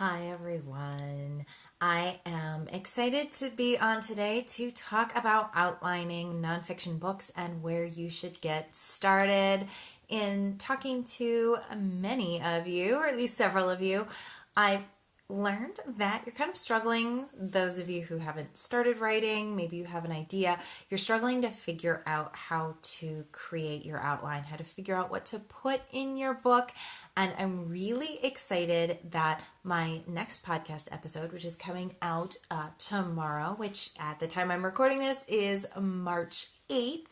Hi, everyone. I am excited to be on today to talk about outlining nonfiction books and where you should get started. In talking to many of you, or at least several of you, I've learned that you're kind of struggling. Those of you who haven't started writing, maybe you have an idea, you're struggling to figure out how to create your outline, how to figure out what to put in your book. And I'm really excited that my next podcast episode, which is coming out tomorrow, which at the time I'm recording this is March 8th,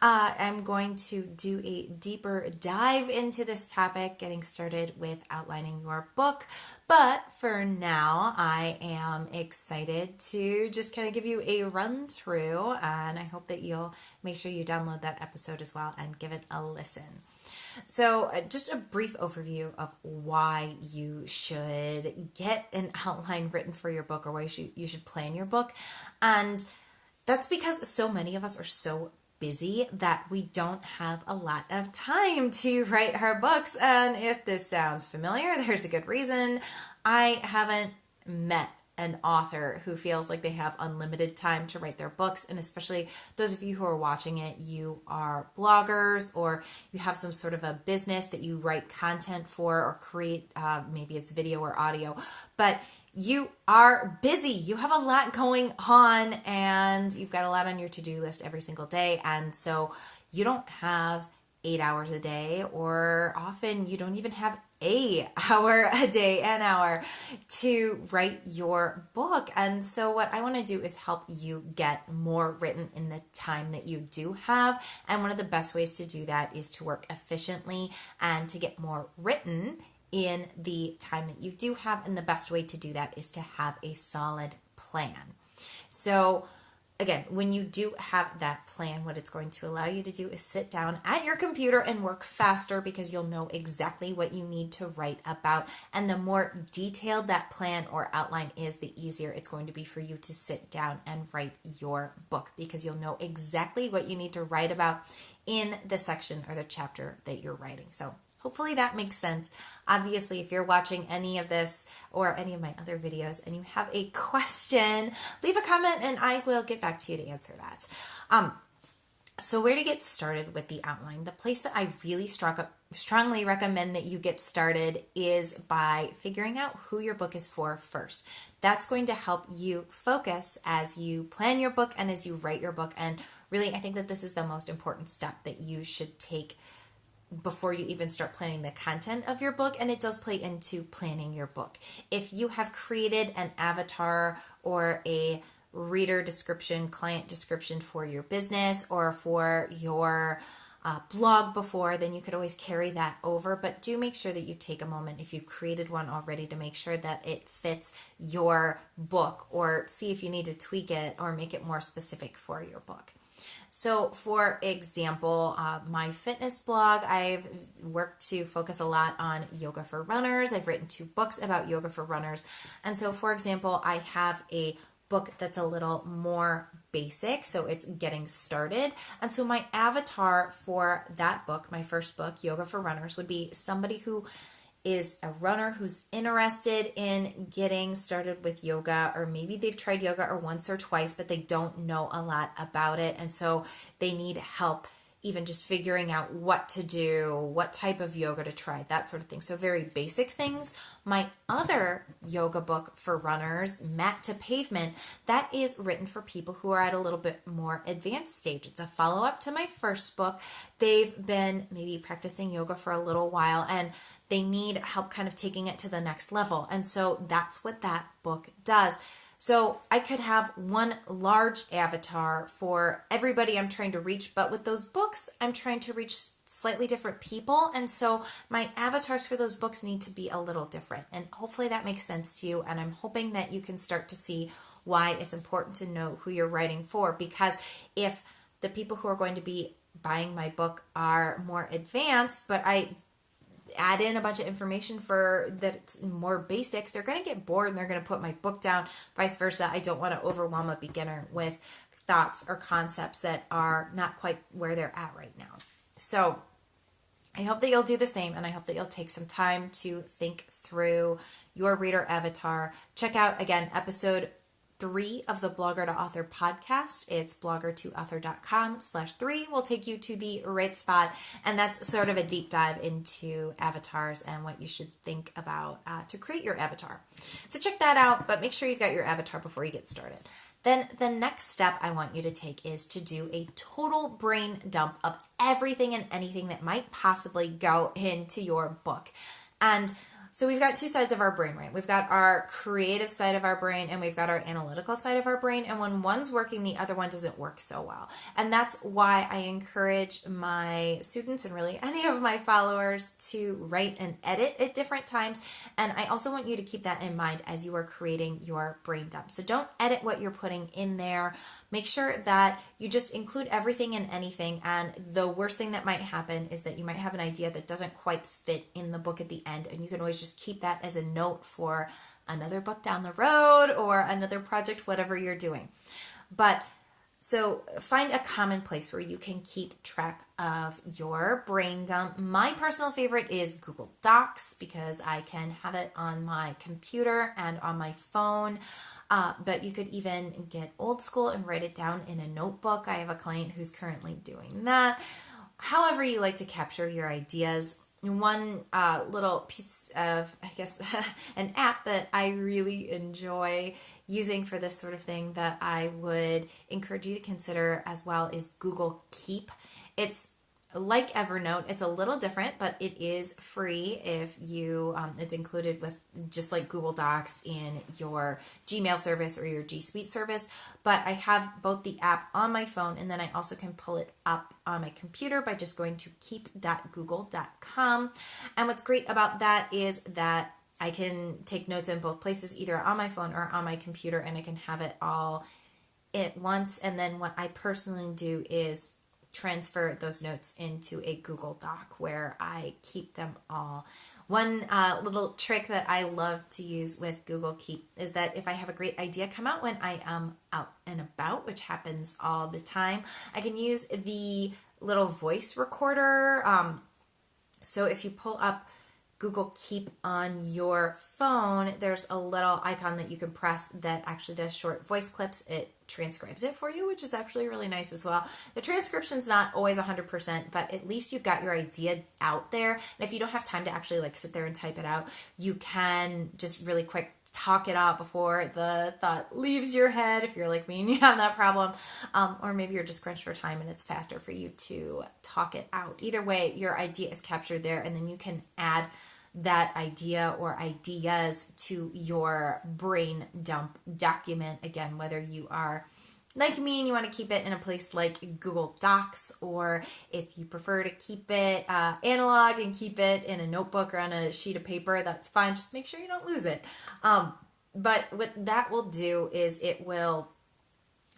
I'm going to do a deeper dive into this topic, getting started with outlining your book. But for now, I am excited to just kind of give you a run through, and I hope that you'll make sure you download that episode as well and give it a listen. So just a brief overview of why you should get an outline written for your book, or why you should plan your book. And that's because so many of us are so busy that we don't have a lot of time to write our books. And if this sounds familiar, there's a good reason. I haven't met an author who feels like they have unlimited time to write their books. And especially those of you who are watching it, you are bloggers, or you have some sort of a business that you write content for or create, maybe it's video or audio, but you are busy. You have a lot going on and you've got a lot on your to-do list every single day. And so you don't have 8 hours a day, or often you don't even have an hour a day, an hour to write your book. And so what I want to do is help you get more written in the time that you do have. And one of the best ways to do that is to work efficiently and to get more written in the time that you do have. And the best way to do that is to have a solid plan. So again, when you do have that plan, what it's going to allow you to do is sit down at your computer and work faster, because you'll know exactly what you need to write about. And the more detailed that plan or outline is, the easier it's going to be for you to sit down and write your book, because you'll know exactly what you need to write about in the section or the chapter that you're writing. So hopefully that makes sense. Obviously, if you're watching any of this or any of my other videos and you have a question, leave a comment and I will get back to you to answer that. So where to get started with the outline? The place that I really strongly recommend that you get started is by figuring out who your book is for first. That's going to help you focus as you plan your book and as you write your book. And really, I think that this is the most important step that you should take before you even start planning the content of your book, and it does play into planning your book. If you have created an avatar or a reader description, client description for your business or for your blog before, then you could always carry that over, but do make sure that you take a moment, if you created one already, to make sure that it fits your book, or see if you need to tweak it or make it more specific for your book. So for example, my fitness blog, I've worked to focus a lot on yoga for runners. I've written 2 books about yoga for runners. And so for example, I have a book that's a little more basic, so it's getting started. And so my avatar for that book, my first book, Yoga for Runners, would be somebody who is a runner who's interested in getting started with yoga, or maybe they've tried yoga or once or twice, but they don't know a lot about it. And so they need help even just figuring out what to do, what type of yoga to try, that sort of thing. So very basic things. My other yoga book for runners, Mat to Pavement, that is written for people who are at a little bit more advanced stage. It's a follow-up to my first book. They've been maybe practicing yoga for a little while and they need help kind of taking it to the next level. And so that's what that book does. So I could have one large avatar for everybody I'm trying to reach, but with those books, I'm trying to reach slightly different people. And so my avatars for those books need to be a little different. And hopefully that makes sense to you. And I'm hoping that you can start to see why it's important to know who you're writing for. Because if the people who are going to be buying my book are more advanced, but I add in a bunch of information for that's more basics, they're going to get bored and they're going to put my book down. Vice versa, I don't want to overwhelm a beginner with thoughts or concepts that are not quite where they're at right now. So I hope that you'll do the same, and I hope that you'll take some time to think through your reader avatar. Check out, again, episode 3 of the Blogger to Author podcast. It's blogger2author.com/3 will take you to the right spot. And that's sort of a deep dive into avatars and what you should think about to create your avatar. So check that out, but make sure you've got your avatar before you get started. Then the next step I want you to take is to do a total brain dump of everything and anything that might possibly go into your book. And so we've got two sides of our brain, right? We've got our creative side of our brain and we've got our analytical side of our brain. And when one's working, the other one doesn't work so well. And that's why I encourage my students and really any of my followers to write and edit at different times. And I also want you to keep that in mind as you are creating your brain dump. So don't edit what you're putting in there. Make sure that you just include everything and anything. And the worst thing that might happen is that you might have an idea that doesn't quite fit in the book at the end. And you can always just keep that as a note for another book down the road or another project, whatever you're doing. But so find a common place where you can keep track of your brain dump. My personal favorite is Google Docs because I can have it on my computer and on my phone. But you could even get old school and write it down in a notebook. I have a client who's currently doing that. However you like to capture your ideas. One little piece of, I guess, an app that I really enjoy using for this sort of thing that I would encourage you to consider as well is Google Keep. It's like Evernote. It's a little different, but it is free if you, it's included with just like Google Docs in your Gmail service or your G Suite service. But I have both the app on my phone and then I also can pull it up on my computer by just going to keep.google.com. And what's great about that is that I can take notes in both places, either on my phone or on my computer, and I can have it all at once. And then what I personally do is transfer those notes into a Google Doc where I keep them all. One little trick that I love to use with Google Keep is that if I have a great idea come out when I am out and about, which happens all the time, I can use the little voice recorder. So if you pull up Google Keep on your phone, there's a little icon that you can press that actually does short voice clips. It transcribes it for you, which is actually really nice as well. The transcription's not always 100%, but at least you've got your idea out there. And if you don't have time to actually like sit there and type it out, you can just really quick talk it out before the thought leaves your head if you're like me and you have that problem. Or maybe you're just crunched for time and it's faster for you to talk it out. Either way, your idea is captured there and then you can add that idea or ideas to your brain dump document. Again, whether you are like me and you want to keep it in a place like Google Docs, or if you prefer to keep it analog and keep it in a notebook or on a sheet of paper, that's fine. Just make sure you don't lose it. But what that will do is it will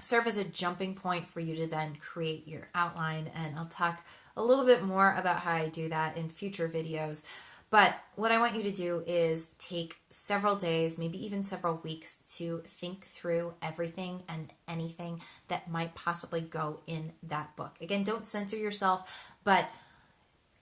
serve as a jumping point for you to then create your outline. And I'll talk a little bit more about how I do that in future videos. But what I want you to do is take several days, maybe even several weeks, to think through everything and anything that might possibly go in that book. Again, don't censor yourself, but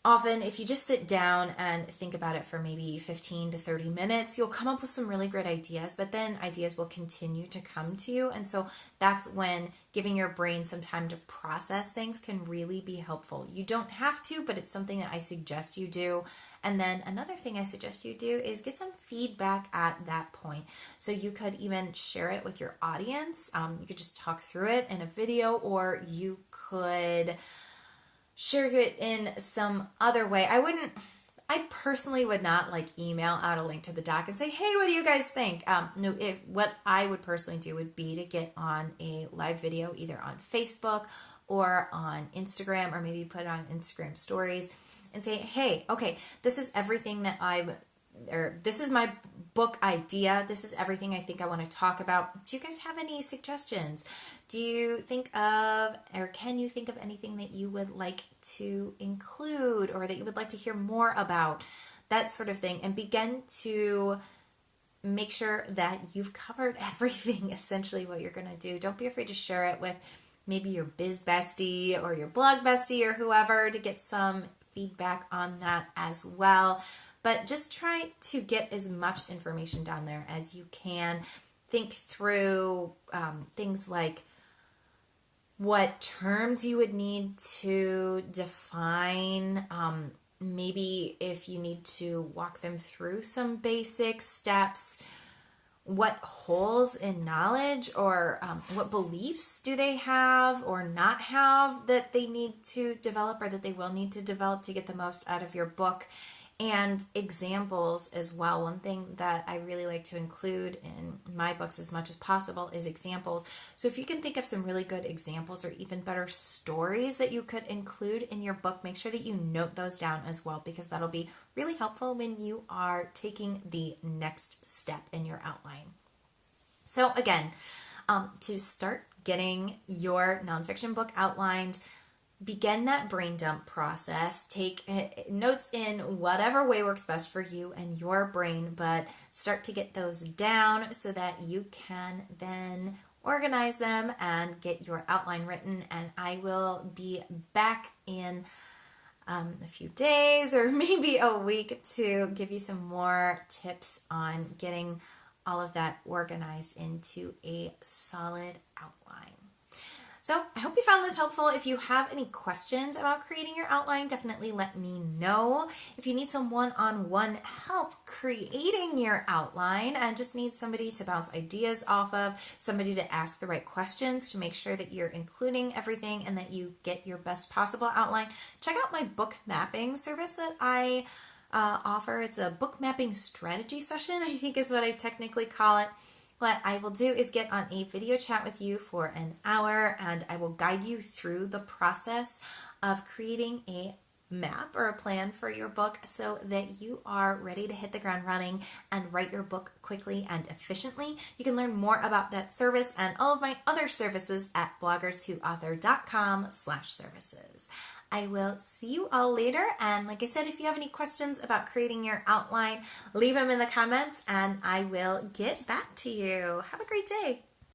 often if you just sit down and think about it for maybe 15 to 30 minutes, you'll come up with some really great ideas, but then ideas will continue to come to you. And so that's when giving your brain some time to process things can really be helpful. You don't have to, but it's something that I suggest you do. And then another thing I suggest you do is get some feedback at that point. So you could even share it with your audience. You could just talk through it in a video, or you could share it in some other way. I personally would not like email out a link to the doc and say, hey, what do you guys think? No, what I would personally do would be to get on a live video, either on Facebook or on Instagram, or maybe put it on Instagram stories and say, hey, okay, this is everything that this is my book idea. This is everything I think I want to talk about. Do you guys have any suggestions? Do you think of, or can you think of anything that you would like to include or that you would like to hear more about? That sort of thing. And begin to make sure that you've covered everything, essentially what you're going to do. Don't be afraid to share it with maybe your biz bestie or your blog bestie or whoever to get some feedback on that as well. But just try to get as much information down there as you can. Think through things like what terms you would need to define. Maybe if you need to walk them through some basic steps, what holes in knowledge or what beliefs do they have or not have that they need to develop or that they will need to develop to get the most out of your book. And examples as well. One thing that I really like to include in my books as much as possible is examples. So if you can think of some really good examples or even better stories that you could include in your book, make sure that you note those down as well, because that'll be really helpful when you are taking the next step in your outline. So again, to start getting your nonfiction book outlined, begin that brain dump process. Take notes in whatever way works best for you and your brain, but start to get those down so that you can then organize them and get your outline written. And I will be back in a few days or maybe a week to give you some more tips on getting all of that organized into a solid outline. So I hope you found this helpful. If you have any questions about creating your outline, definitely let me know. If you need some one-on-one help creating your outline and just need somebody to bounce ideas off of, somebody to ask the right questions to make sure that you're including everything and that you get your best possible outline, check out my book mapping service that I offer. It's a book mapping strategy session, I think is what I technically call it. What I will do is get on a video chat with you for an hour, and I will guide you through the process of creating a map or a plan for your book so that you are ready to hit the ground running and write your book quickly and efficiently. You can learn more about that service and all of my other services at blogger2author.com/services. I will see you all later. And like I said, if you have any questions about creating your outline, leave them in the comments and I will get back to you. Have a great day.